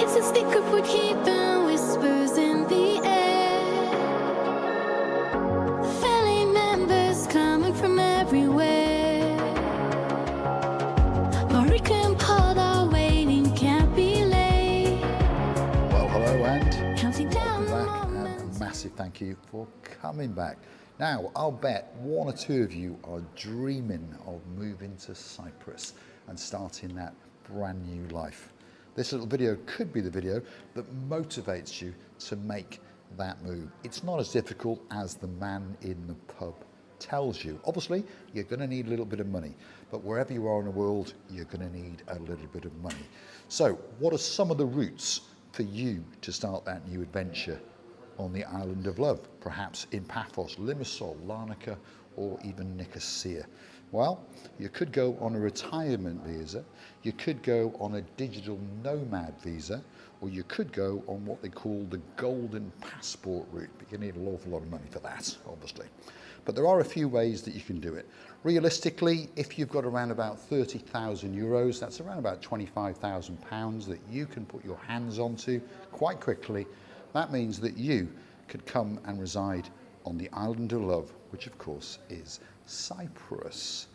It's a secret we're keeping, whispers in the air. Family members coming from everywhere. Marika and Paul are waiting, can't be late. Well, hello and Counting down the welcome back, and moments. a massive thank you for coming back. Now, I'll bet one or two of you are dreaming of moving to Cyprus and starting that brand new life. This little video could be the video that motivates you to make that move. It's not as difficult as the man in the pub tells you. Obviously, you're going to need a little bit of money, but wherever you are in the world, you're going to need a little bit of money. So, what are some of the routes for you to start that new adventure on the Island of Love? Perhaps in Paphos, Limassol, Larnaca, or even Nicosia. Well, you could go on a retirement visa, you could go on a digital nomad visa, or you could go on what they call the golden passport route, but you need an awful lot of money for that, obviously. But there are a few ways that you can do it. Realistically, if you've got around about 30,000 euros, that's around about 25,000 pounds that you can put your hands onto quite quickly. That means that you could come and reside on the Island of Love, which of course is Cyprus.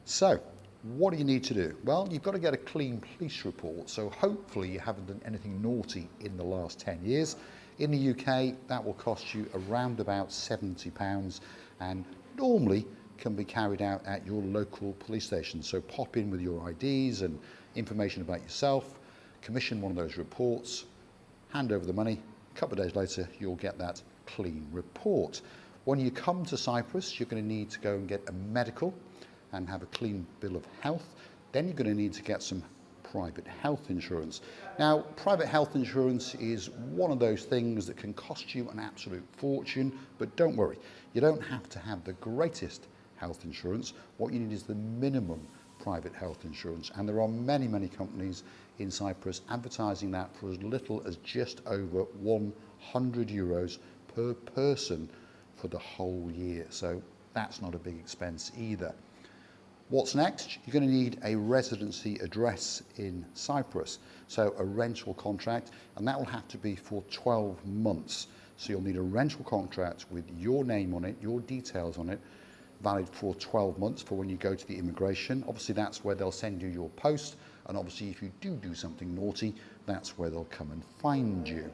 So, what do you need to do? Well, you've got to get a clean police report, so hopefully you haven't done anything naughty in the last 10 years. In the UK, that will cost you around about £70 and normally can be carried out at your local police station. So pop in with your IDs and information about yourself, commission one of those reports, hand over the money. A couple of days later, you'll get that clean report. When you come to Cyprus, you're going to need to go and get a medical and have a clean bill of health. Then you're going to need to get some private health insurance. Now, private health insurance is one of those things that can cost you an absolute fortune, but don't worry, you don't have to have the greatest health insurance. What you need is the minimum private health insurance, and there are many, many companies in Cyprus advertising that for as little as just over 100 euros per person for the whole year. So that's not a big expense either. What's next? You're going to need a residency address in Cyprus, so a rental contract, and that will have to be for 12 months. So you'll need a rental contract with your name on it, your details on it, valid for 12 months for when you go to the immigration. Obviously that's where they'll send you your post, and obviously if you do something naughty, that's where they'll come and find you.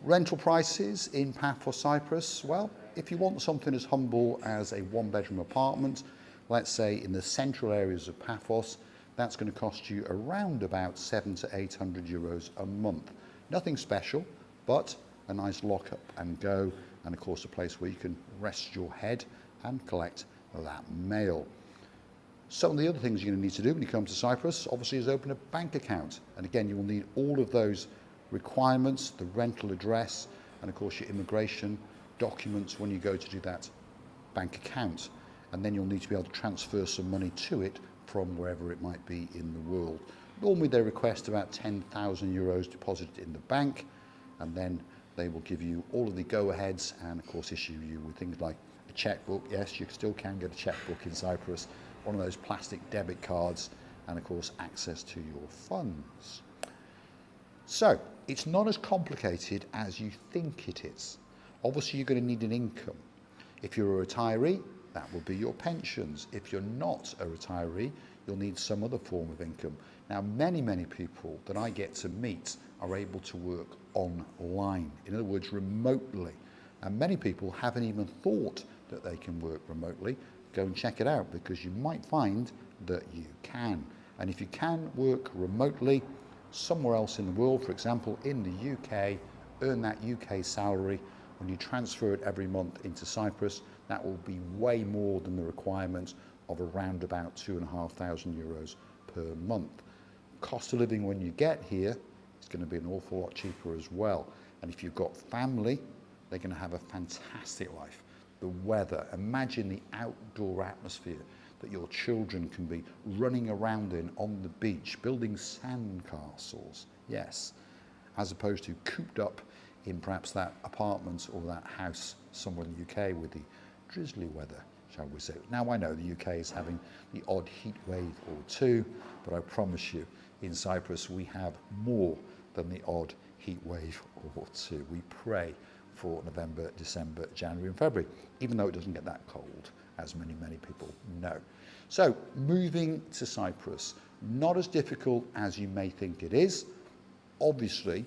Rental prices in Paphos, Cyprus, well, if you want something as humble as a one-bedroom apartment, let's say in the central areas of Paphos, that's going to cost you around about 700 to 800 euros a month. Nothing special, but a nice lock-up and go, and of course a place where you can rest your head and collect that mail. Some of the other things you're going to need to do when you come to Cyprus, obviously, is open a bank account. And again, you will need all of those requirements, the rental address, and of course your immigration documents when you go to do that bank account. And then you'll need to be able to transfer some money to it from wherever it might be in the world. Normally they request about 10,000 euros deposited in the bank, and then they will give you all of the go-aheads and of course issue you with things like a checkbook. Yes, you still can get a checkbook in Cyprus, one of those plastic debit cards, and of course access to your funds. So it's not as complicated as you think it is. Obviously you're going to need an income. If you're a retiree, that will be your pensions. If you're not a retiree, you'll need some other form of income. Now, many, many people that I get to meet are able to work online, in other words, remotely. And many people haven't even thought that they can work remotely. Go and check it out, because you might find that you can. And if you can work remotely somewhere else in the world, for example, in the UK, earn that UK salary, when you transfer it every month into Cyprus, that will be way more than the requirement of around about 2,500 euros per month. Cost of living when you get here is going to be an awful lot cheaper as well. And if you've got family, they're going to have a fantastic life. The weather, imagine the outdoor atmosphere that your children can be running around in on the beach, building sand castles, yes, as opposed to cooped up in perhaps that apartment or that house somewhere in the UK with the drizzly weather, shall we say. Now, I know the UK is having the odd heat wave or two, but I promise you, in Cyprus we have more than the odd heat wave or two. We pray for November, December, January and February, even though it doesn't get that cold, as many people know. So moving to Cyprus, not as difficult as you may think it is. Obviously,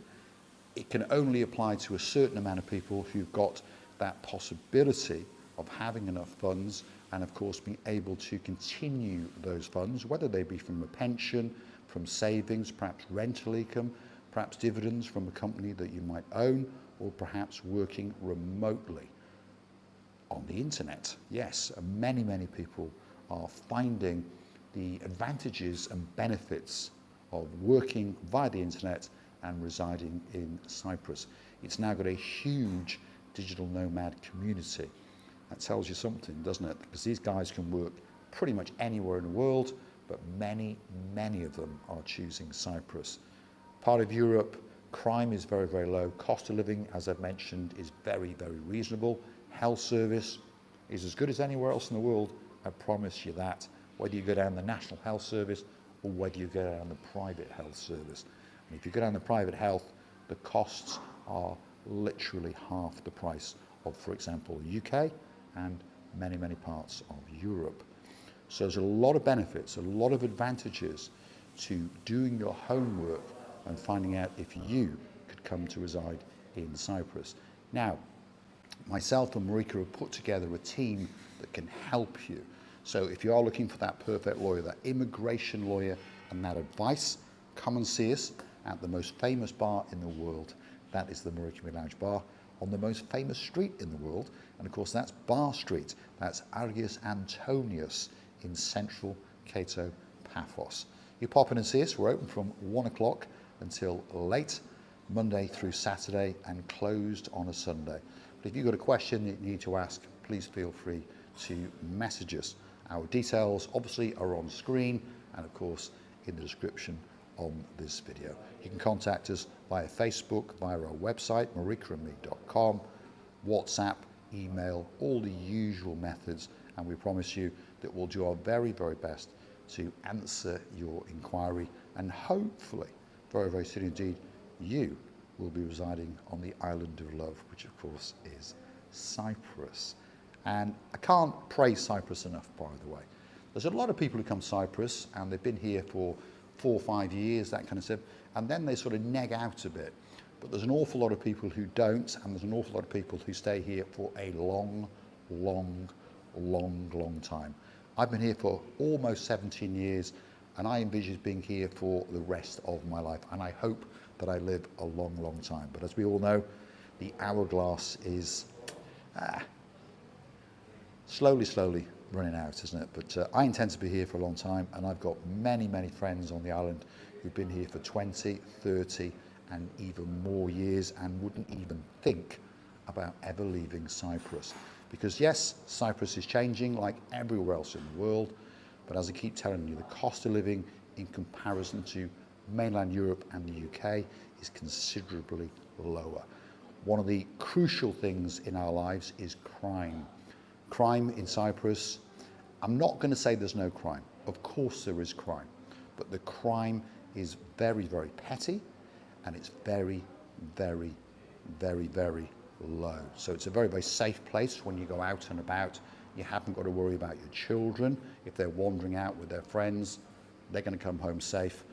it can only apply to a certain amount of people who've got that possibility of having enough funds and of course being able to continue those funds, whether they be from a pension, from savings, perhaps rental income, perhaps dividends from a company that you might own, or perhaps working remotely on the internet. Yes, many people are finding the advantages and benefits of working via the internet and residing in Cyprus. It's now got a huge digital nomad community. That tells you something, doesn't it? Because these guys can work pretty much anywhere in the world, but many of them are choosing Cyprus. Part of Europe, crime is very low. Cost of living, as I've mentioned, is very reasonable. Health service is as good as anywhere else in the world. I promise you that, whether you go down the National Health Service or whether you go down the private health service. And if you go down the private health, the costs are literally half the price of, for example, the UK and many parts of Europe. So there's a lot of benefits, a lot of advantages to doing your homework and finding out if you could come to reside in Cyprus. Now, myself and Marika have put together a team that can help you. So if you are looking for that perfect lawyer, that immigration lawyer and that advice, come and see us at the most famous bar in the world. That is the Marika and Me Lounge Bar on the most famous street in the world. And of course, that's Bar Street. That's Arius Antonius in central Cato Paphos. You pop in and see us. We're open from 1 o'clock until late, Monday through Saturday, and closed on a Sunday. But if you've got a question that you need to ask, please feel free to message us. Our details obviously are on screen and of course in the description on this video. You can contact us via Facebook, via our website, marikaandme.com, WhatsApp, email, all the usual methods, and we promise you that we'll do our very best to answer your inquiry, and hopefully, very soon indeed, you will be residing on the Island of Love, which of course is Cyprus. And I can't praise Cyprus enough, by the way. There's a lot of people who come to Cyprus and they've been here for 4 or 5 years, that kind of stuff, and then they sort of neg out a bit. But there's an awful lot of people who don't, and there's an awful lot of people who stay here for a long time. I've been here for almost 17 years, and I envisage being here for the rest of my life, and I hope that I live a long time. But as we all know, the hourglass is slowly running out, isn't it? But I intend to be here for a long time, and I've got many friends on the island who've been here for 20, 30 and even more years, and wouldn't even think about ever leaving Cyprus. Because yes, Cyprus is changing like everywhere else in the world, but as I keep telling you, the cost of living in comparison to mainland Europe and the UK is considerably lower. One of the crucial things in our lives is crime. Crime in Cyprus, I'm not going to say there's no crime. Of course there is crime, but the crime is very petty, and it's very low. So it's a very safe place when you go out and about. You haven't got to worry about your children. If they're wandering out with their friends, they're going to come home safe,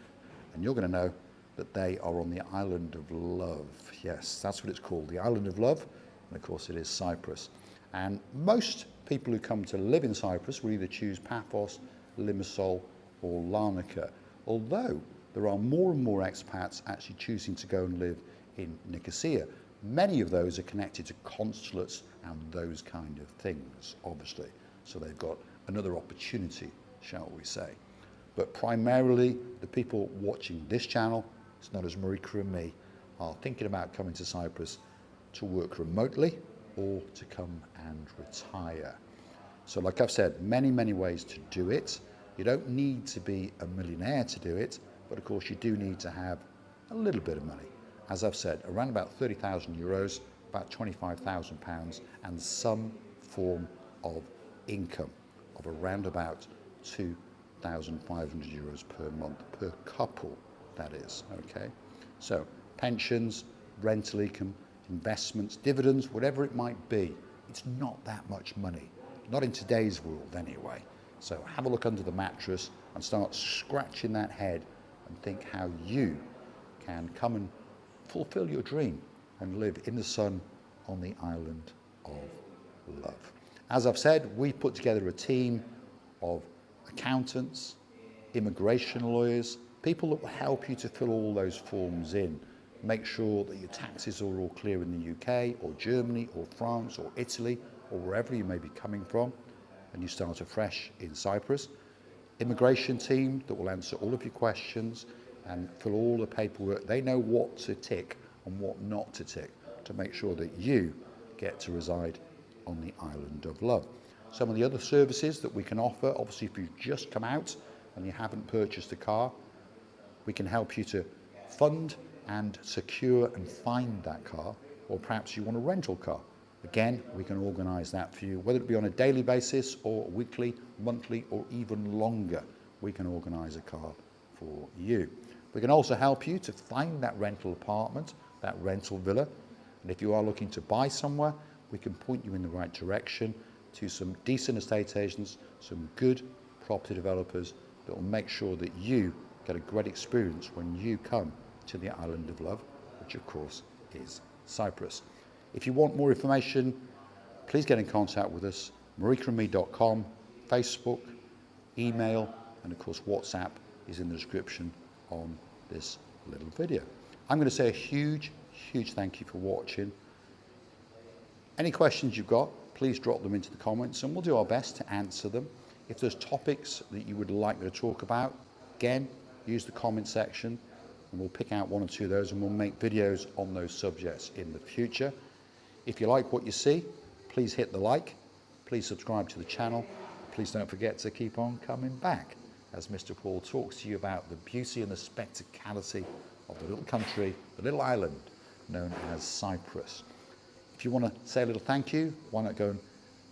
and you're going to know that they are on the Island of Love. Yes, that's what it's called, the Island of Love, and of course it is Cyprus. And most people who come to live in Cyprus will either choose Paphos, Limassol or Larnaca, although there are more and more expats actually choosing to go and live in Nicosia. Many of those are connected to consulates and those kind of things, obviously. So they've got another opportunity, shall we say. But primarily, the people watching this channel, it's not as Marika and Me, are thinking about coming to Cyprus to work remotely or to come and retire. So like I've said, many ways to do it. You don't need to be a millionaire to do it, but of course you do need to have a little bit of money. As I've said, around about 30,000 euros, about 25,000 pounds, and some form of income of around about 2,500 euros per month, per couple, that is, okay? So pensions, rental income, investments, dividends, whatever it might be. It's not that much money, not in today's world anyway. So have a look under the mattress and start scratching that head and think how you can come and fulfill your dream and live in the sun on the island of love. As I've said, we put together a team of accountants, immigration lawyers, people that will help you to fill all those forms in. Make sure that your taxes are all clear in the UK or Germany or France or Italy or wherever you may be coming from, and you start afresh in Cyprus. Immigration team that will answer all of your questions and fill all the paperwork. They know what to tick and what not to tick to make sure that you get to reside on the island of love. Some of the other services that we can offer, obviously if you've just come out and you haven't purchased a car, we can help you to fund and secure and find that car, or perhaps you want a rental car. Again, we can organise that for you, whether it be on a daily basis or weekly, monthly, or even longer. We can organise a car for you. We can also help you to find that rental apartment, that rental villa, and if you are looking to buy somewhere, we can point you in the right direction to some decent estate agents, some good property developers that will make sure that you get a great experience when you come to the island of love, which of course is Cyprus. If you want more information, please get in contact with us, marikaandme.com, Facebook, email, and of course WhatsApp is in the description on this little video. I'm going to say a huge thank you for watching. Any questions you've got, please drop them into the comments and we'll do our best to answer them. If there's topics that you would like me to talk about, again, use the comment section and we'll pick out one or two of those and we'll make videos on those subjects in the future. If you like what you see, please hit the like, please subscribe to the channel, please don't forget to keep on coming back as Mr. Paul talks to you about the beauty and the spectacality of the little country, the little island known as Cyprus. If you want to say a little thank you, why not go and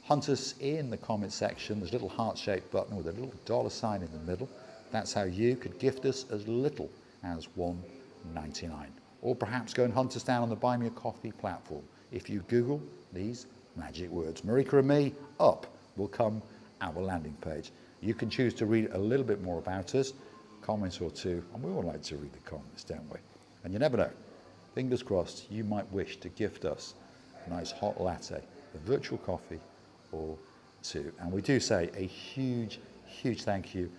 hunt us in the comment section. There's a little heart-shaped button with a little $sign in the middle. That's how you could gift us as little as $1.99. Or perhaps go and hunt us down on the Buy Me a Coffee platform. If you Google these magic words, Marika and Me, up will come our landing page. You can choose to read a little bit more about us, comment or two, and we all like to read the comments, don't we? And you never know, fingers crossed, you might wish to gift us a nice hot latte, a virtual coffee or two. And we do say a huge thank you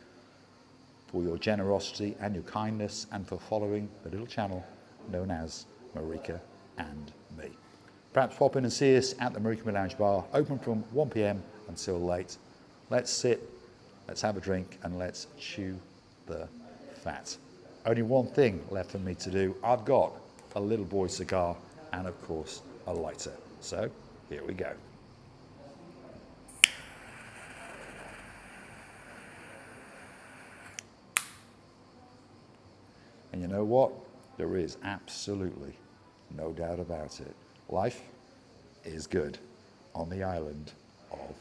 for your generosity and your kindness and for following the little channel known as Marika and Me. Perhaps pop in and see us at the Marika and Me Lounge Bar, open from 1 p.m. until late. Let's sit, let's have a drink, and let's chew the fat. Only one thing left for me to do. I've got a little boy cigar and of course a lighter. So here we go. And you know what? There is absolutely no doubt about it. Life is good on the island of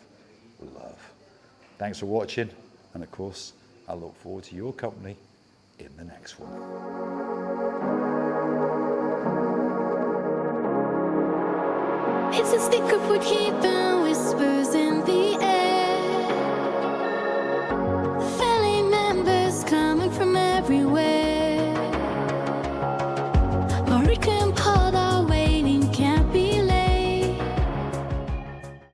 love. Thanks for watching, and of course, I look forward to your company in the next one. It's a sticker put keeping whispers in the air.